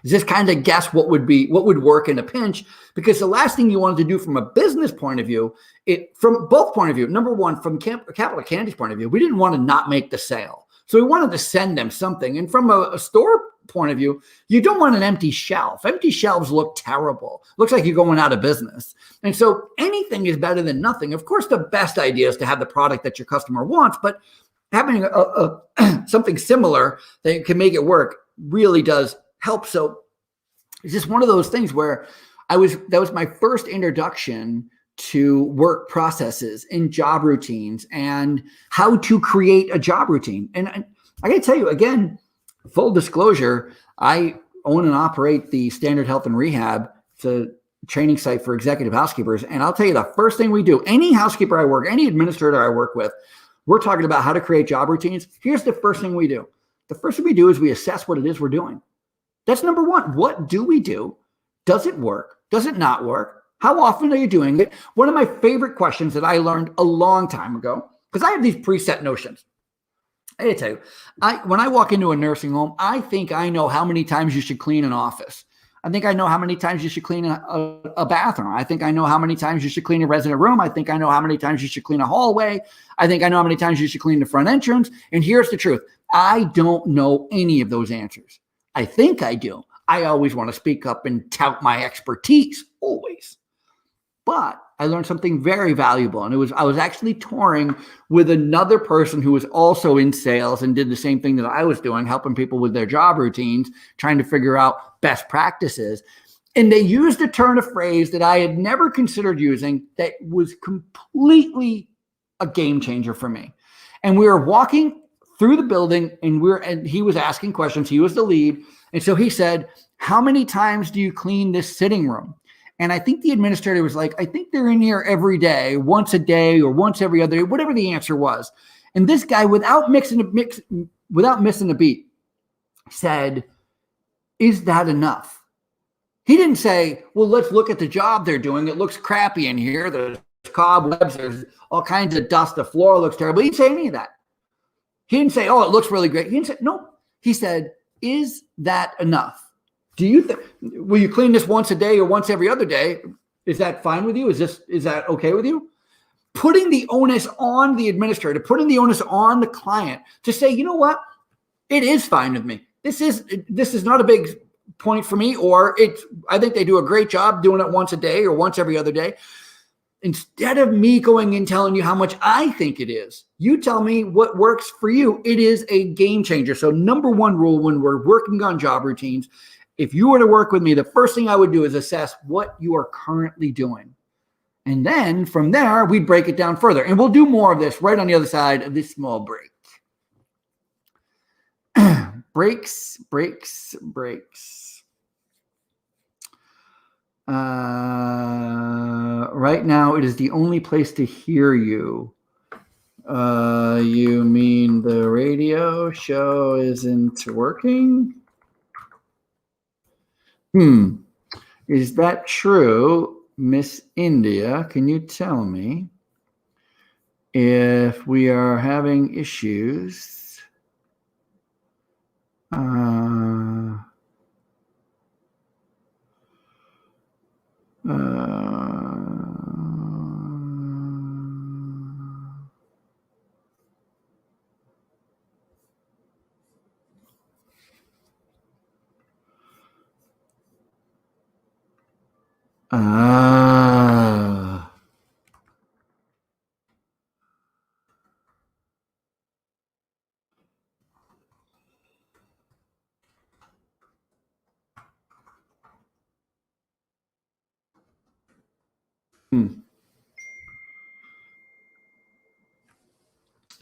S1: Is just kind of guess what would work in a pinch, because the last thing you wanted to do from a business point of view, from both point of view, number one, from Capital Candy's point of view, we didn't want to not make the sale. So we wanted to send them something. And from a store point of view, you don't want an empty shelf. Empty shelves look terrible. Looks like you're going out of business. And so anything is better than nothing. Of course, the best idea is to have the product that your customer wants, but having something similar that can make it work really does help. So it's just one of those things where that was my first introduction to work processes and job routines and how to create a job routine. And I got to tell you, again, full disclosure, I own and operate the Standard Health and Rehab. It's a training site for executive housekeepers. And I'll tell you, the first thing we do, any housekeeper I work, any administrator I work with, we're talking about how to create job routines. Here's the first thing we do. The first thing we do is we assess what it is we're doing. That's number one. What do we do? Does it work? Does it not work? How often are you doing it? One of my favorite questions that I learned a long time ago, because I have these preset notions. I gotta tell you, when I walk into a nursing home, I think I know how many times you should clean an office. I think I know how many times you should clean a bathroom. I think I know how many times you should clean a resident room. I think I know how many times you should clean a hallway. I think I know how many times you should clean the front entrance. And here's the truth. I don't know any of those answers. I think I do. I always want to speak up and tout my expertise, always. But I learned something very valuable. And I was actually touring with another person who was also in sales and did the same thing that I was doing, helping people with their job routines, trying to figure out best practices. And they used a turn of phrase that I had never considered using that was completely a game changer for me. And we were walking through the building and he was asking questions. He was the lead. And so he said, "How many times do you clean this sitting room?" And I think the administrator was like, "I think they're in here every day, once a day or once every other day," whatever the answer was. And this guy, without missing a beat, said, "Is that enough?" He didn't say, "Well, let's look at the job they're doing. It looks crappy in here. There's cobwebs. There's all kinds of dust. The floor looks terrible." He didn't say any of that. He didn't say, "Oh, it looks really great." He didn't say, no. He said, "Is that enough? Will you clean this once a day or once every other day? Is that fine with you? Is that okay with you?" Putting the onus on the administrator, putting the onus on the client to say, "You know what? It is fine with me. This is not a big point for me," or I think they do a great job doing it once a day or once every other day. Instead of me going and telling you how much I think it is, you tell me what works for you. It is a game changer. So number one rule when we're working on job routines, if you were to work with me, the first thing I would do is assess what you are currently doing. And then from there, we'd break it down further. And we'll do more of this right on the other side of this small break. Breaks. Right now, it is the only place to hear you. You mean the radio show isn't working? Is that true, Miss India? Can you tell me if we are having issues?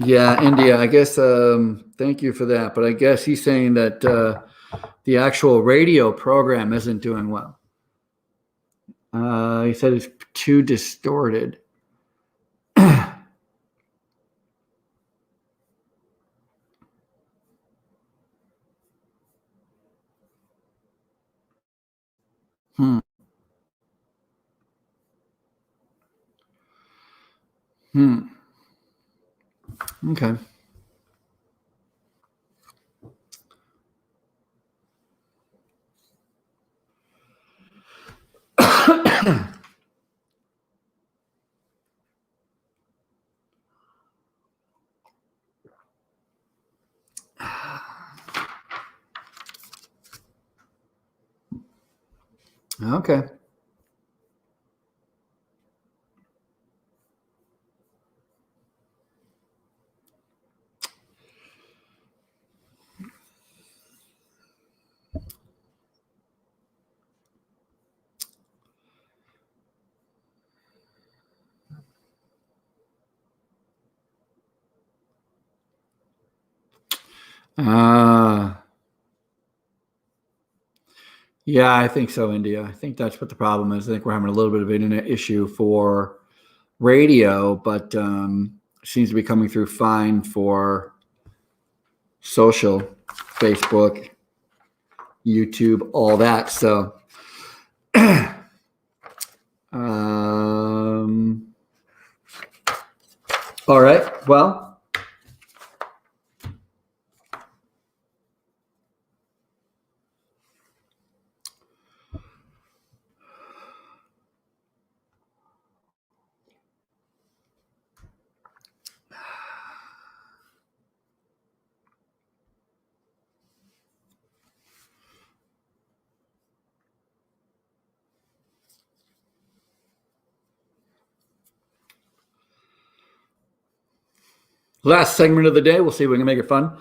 S1: Yeah, India, I guess, thank you for that. But I guess he's saying that the actual radio program isn't doing well. He said it's too distorted. Okay. Okay. Yeah, I think so, India. I think that's what the problem is. I think we're having a little bit of an internet issue for radio, but seems to be coming through fine for social, Facebook, YouTube, all that. So, all right. Well, last segment of the day. We'll see if we can make it fun.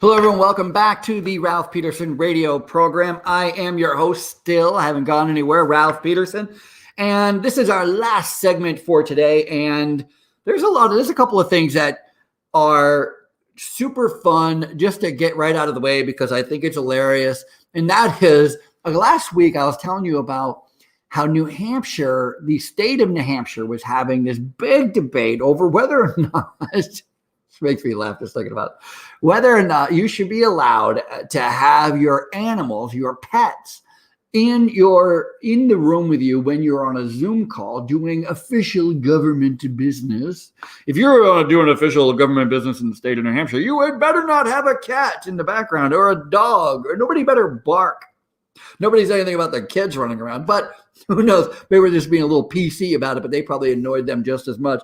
S1: Hello, everyone. Welcome back to the Ralph Peterson Radio program. I am your host still. I haven't gone anywhere, Ralph Peterson. And this is our last segment for today. And there's a couple of things that are super fun just to get right out of the way because I think it's hilarious. And that is, last week I was telling you about how New Hampshire, the state of New Hampshire, was having this big debate over whether or not makes me laugh just thinking about it, whether or not you should be allowed to have your animals, your pets, in the room with you when you're on a Zoom call doing official government business. If you're doing official government business in the state of New Hampshire, you had better not have a cat in the background or a dog, or nobody better bark. Nobody said anything about the kids running around, but who knows? They were just being a little PC about it, but they probably annoyed them just as much.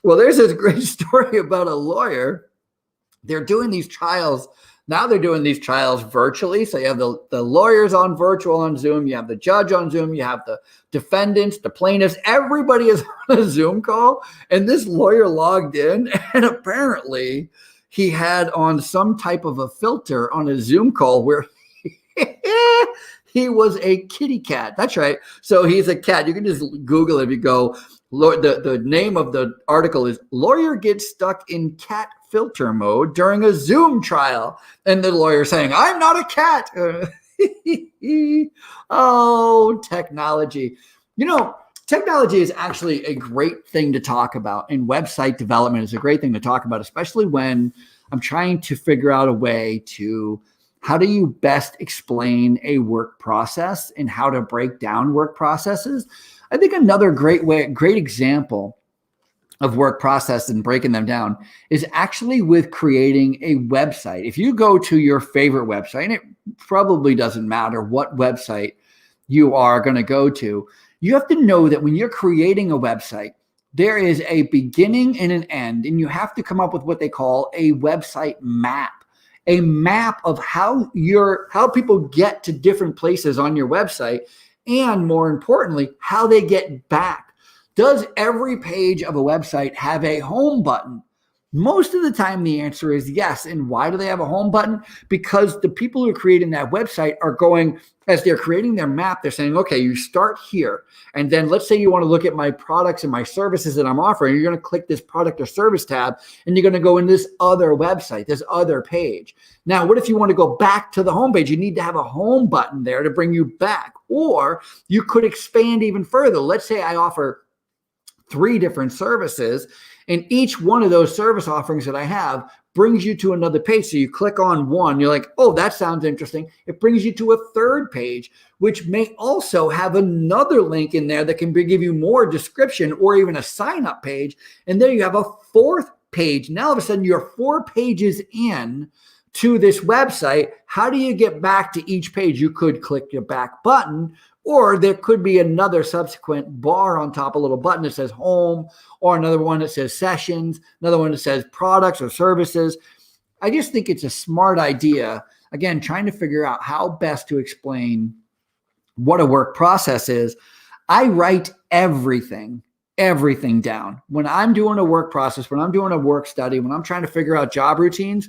S1: Well, there's this great story about a lawyer. They're doing these trials. Now they're doing these trials virtually. So you have the lawyers on virtual on Zoom. You have the judge on Zoom. You have the defendants, the plaintiffs. Everybody is on a Zoom call. And this lawyer logged in, and apparently he had on some type of a filter on a Zoom call where he was a kitty cat. That's right. So he's a cat. You can just Google it if you go. The name of the article is "Lawyer Gets Stuck in Cat Filter Mode During a Zoom Trial." And the lawyer saying, "I'm not a cat." Oh, technology. Technology is actually a great thing to talk about, and website development is a great thing to talk about, especially when I'm trying to figure out a way to how do you best explain a work process and how to break down work processes. I think another great example of work process and breaking them down is actually with creating a website. If you go to your favorite website, and it probably doesn't matter what website you are going to go to, you have to know that when you're creating a website, there is a beginning and an end, and you have to come up with what they call a website map. A map of how people get to different places on your website, and more importantly, how they get back. Does every page of a website have a home button? Most of the time, the answer is yes. And why do they have a home button? Because the people who are creating that website are going, as they're creating their map, they're saying, okay, you start here. And then let's say you want to look at my products and my services that I'm offering. You're going to click this product or service tab, and you're going to go in this other website, this other page. Now, what if you want to go back to the homepage? You need to have a home button there to bring you back. Or you could expand even further. Let's say I offer 3 different services, and each one of those service offerings that I have brings you to another page. So you click on one, you're like, oh, that sounds interesting. It brings you to a third page, which may also have another link in there that can give you more description or even a sign-up page. And there you have a 4th page. Now, all of a sudden, you're 4 pages in to this website. How do you get back to each page? You could click your back button, or there could be another subsequent bar on top, a little button that says home, or another one that says sessions, another one that says products or services. I just think it's a smart idea. Again, trying to figure out how best to explain what a work process is. I write everything down. When I'm doing a work process, when I'm doing a work study, when I'm trying to figure out job routines,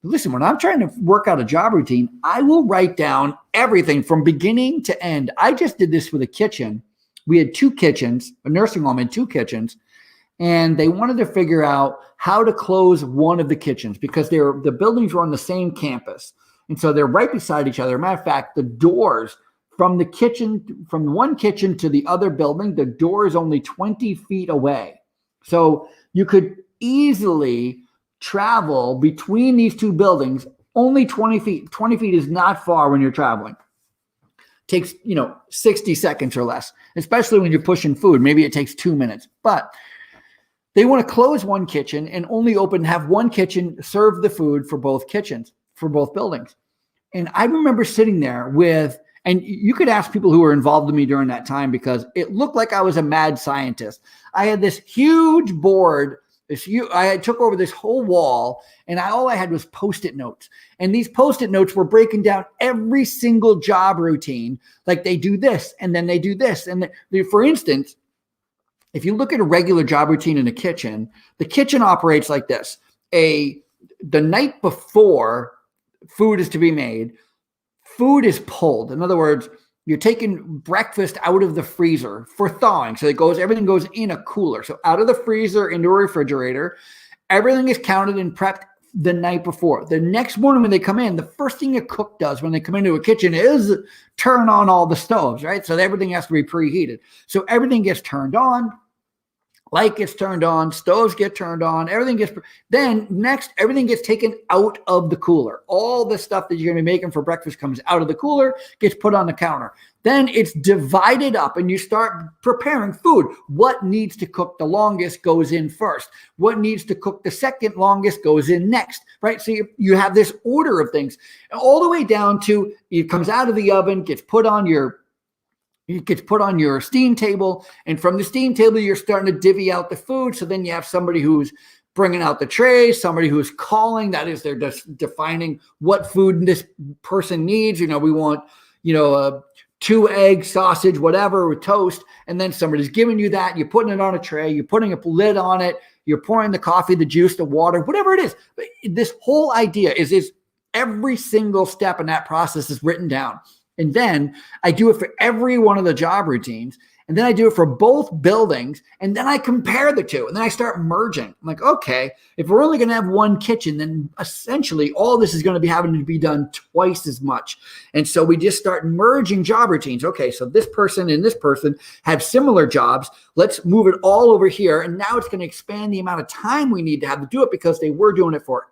S1: listen, when I'm trying to work out a job routine, I will write down everything from beginning to end. I just did this with a kitchen. We had 2 kitchens, a nursing home had 2 kitchens, and they wanted to figure out how to close one of the kitchens because the buildings were on the same campus. And so they're right beside each other. As a matter of fact, the doors from the kitchen, from one kitchen to the other building, the door is only 20 feet away. So you could easily travel between these 2 buildings only 20 feet. 20 feet is not far when you're traveling. Takes, 60 seconds or less, especially when you're pushing food. Maybe it takes 2 minutes, but they want to close one kitchen and only have one kitchen serve the food for both kitchens, for both buildings. And I remember sitting there and you could ask people who were involved with me during that time because it looked like I was a mad scientist. I had this huge board. I took over this whole wall, and all I had was Post-it notes. And these Post-it notes were breaking down every single job routine. Like they do this, and then they do this. And for instance, if you look at a regular job routine in a kitchen, the kitchen operates like this. The night before food is to be made, food is pulled. In other words, you're taking breakfast out of the freezer for thawing. So everything goes in a cooler. So out of the freezer into a refrigerator, everything is counted and prepped the night before. The next morning when they come in, the first thing a cook does when they come into a kitchen is turn on all the stoves, right? So everything has to be preheated. So everything gets turned on. Light gets turned on, stoves get turned on, then next, everything gets taken out of the cooler. All the stuff that you're going to be making for breakfast comes out of the cooler, gets put on the counter. Then it's divided up and you start preparing food. What needs to cook the longest goes in first. What needs to cook the second longest goes in next, right? So you have this order of things all the way down to it comes out of the oven, gets put on your steam table, and from the steam table, you're starting to divvy out the food. So then you have somebody who's bringing out the trays, somebody who's calling. That is, they're just defining what food this person needs. We want, a 2-egg sausage, whatever, with toast. And then somebody's giving you that. You're putting it on a tray. You're putting a lid on it. You're pouring the coffee, the juice, the water, whatever it is. But this whole idea is every single step in that process is written down. And then I do it for every one of the job routines. And then I do it for both buildings. And then I compare the 2. And then I start merging. I'm like, okay, if we're only going to have one kitchen, then essentially all this is going to be having to be done twice as much. And so we just start merging job routines. Okay, so this person and this person have similar jobs. Let's move it all over here. And now it's going to expand the amount of time we need to have to do it because they were doing it for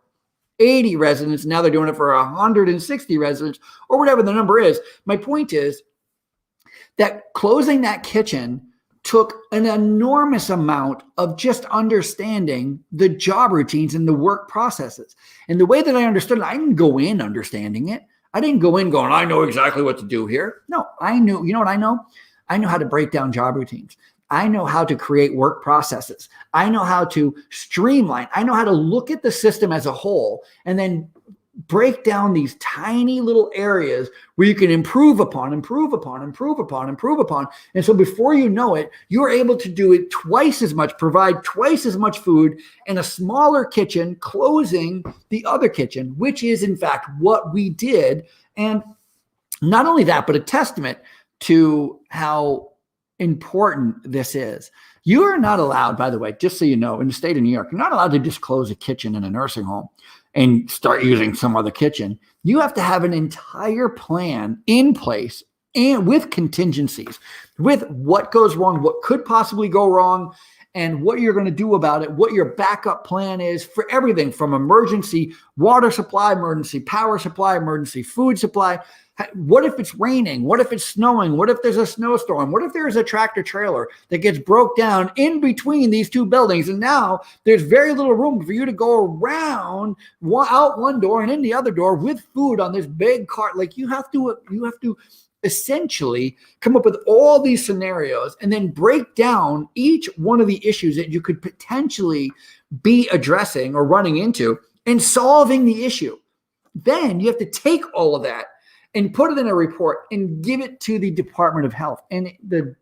S1: 80 residents. Now they're doing it for 160 residents or whatever the number is. My point is that closing that kitchen took an enormous amount of just understanding the job routines and the work processes. And the way that I understood it, I didn't go in understanding it. I didn't go in going, I know exactly what to do here. No, I knew, you know what I know? I know how to break down job routines. I know how to create work processes. I know how to streamline. I know how to look at the system as a whole and then break down these tiny little areas where you can improve upon. And so before you know it, you're able to do it twice as much, provide twice as much food in a smaller kitchen, closing the other kitchen, which is in fact what we did. And not only that, but a testament to how important this is. You are not allowed, by the way, just so you know, in the state of New York, you're not allowed to just close a kitchen in a nursing home and start using some other kitchen. You have to have an entire plan in place and with contingencies, with what goes wrong, what could possibly go wrong, and what you're going to do about it, what your backup plan is for everything from emergency water supply, emergency power supply, emergency food supply. What if it's raining? What if it's snowing? What if there's a snowstorm? What if there's a tractor trailer that gets broke down in between these two buildings? And now there's very little room for you to go around out one door and in the other door with food on this big cart. Like you have to essentially come up with all these scenarios and then break down each one of the issues that you could potentially be addressing or running into and solving the issue. Then you have to take all of that and put it in a report and give it to the Department of Health. And the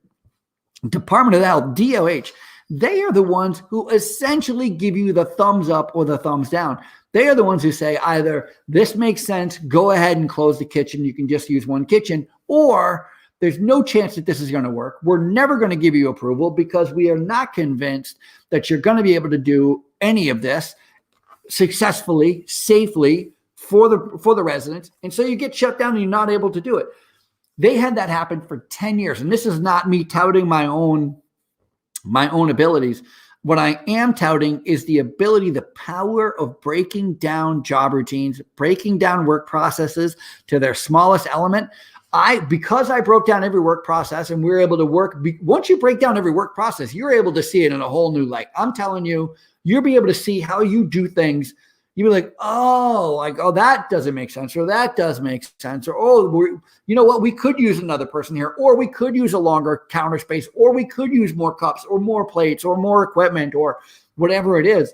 S1: Department of Health, DOH, they are the ones who essentially give you the thumbs up or the thumbs down. They are the ones who say either this makes sense, go ahead and close the kitchen, you can just use one kitchen, or there's no chance that this is going to work. We're never going to give you approval because we are not convinced that you're going to be able to do any of this successfully, safely, for the residents. And so you get shut down and you're not able to do it. They had that happen for 10 years. And this is not me touting my own abilities. What I am touting is the ability, the power of breaking down job routines, breaking down work processes to their smallest element. Because I broke down every work process and we were able to work. Once you break down every work process, you're able to see it in a whole new light. I'm telling you, you'll be able to see how you do things. You'll be like, oh, that doesn't make sense, or that does make sense, or, you know what, we could use another person here, or we could use a longer counter space, or we could use more cups, or more plates, or more equipment, or whatever it is,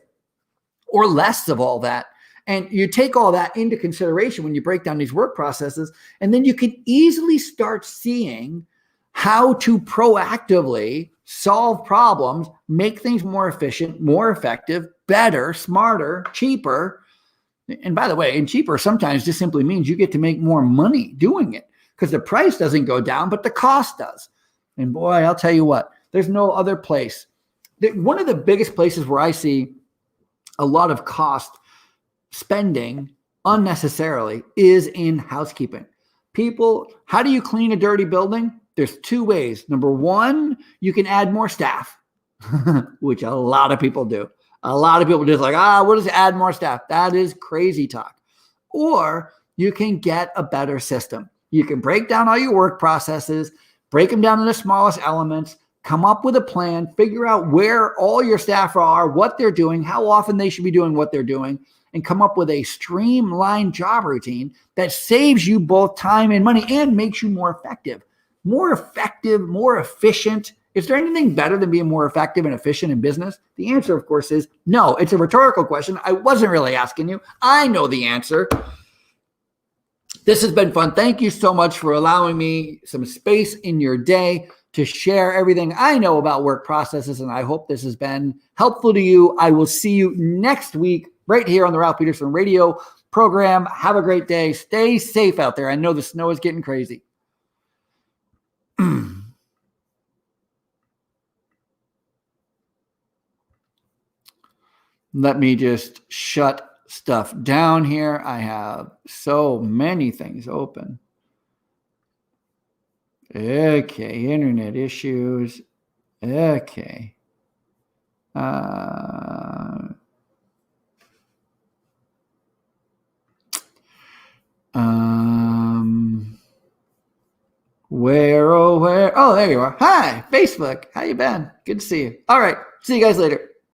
S1: or less of all that. And you take all that into consideration when you break down these work processes, and then you can easily start seeing how to proactively solve problems, make things more efficient, more effective, better, smarter, cheaper. And by the way, and cheaper sometimes just simply means you get to make more money doing it because the price doesn't go down, but the cost does. And boy, I'll tell you what, there's no other place. One of the biggest places where I see a lot of cost spending unnecessarily is in housekeeping. People, how do you clean a dirty building? There's two ways. Number one, you can add more staff, which a lot of people do. A lot of people just like, what does add more staff? That is crazy talk. Or you can get a better system. You can break down all your work processes, break them down into the smallest elements, come up with a plan, figure out where all your staff are, what they're doing, how often they should be doing what they're doing, and come up with a streamlined job routine that saves you both time and money and makes you more effective, more efficient. Is there anything better than being more effective and efficient in business? The answer, of course, is no. It's a rhetorical question. I wasn't really asking you. I know the answer. This has been fun. Thank you so much for allowing me some space in your day to share everything I know about work processes, and I hope this has been helpful to you. I will see you next week right here on the Ralph Peterson Radio program. Have a great day. Stay safe out there. I know the snow is getting crazy. Let me just shut stuff down here. I have so many things open. Okay, internet issues. Okay. Where? Oh, there you are. Hi, Facebook. How you been? Good to see you. All right. See you guys later.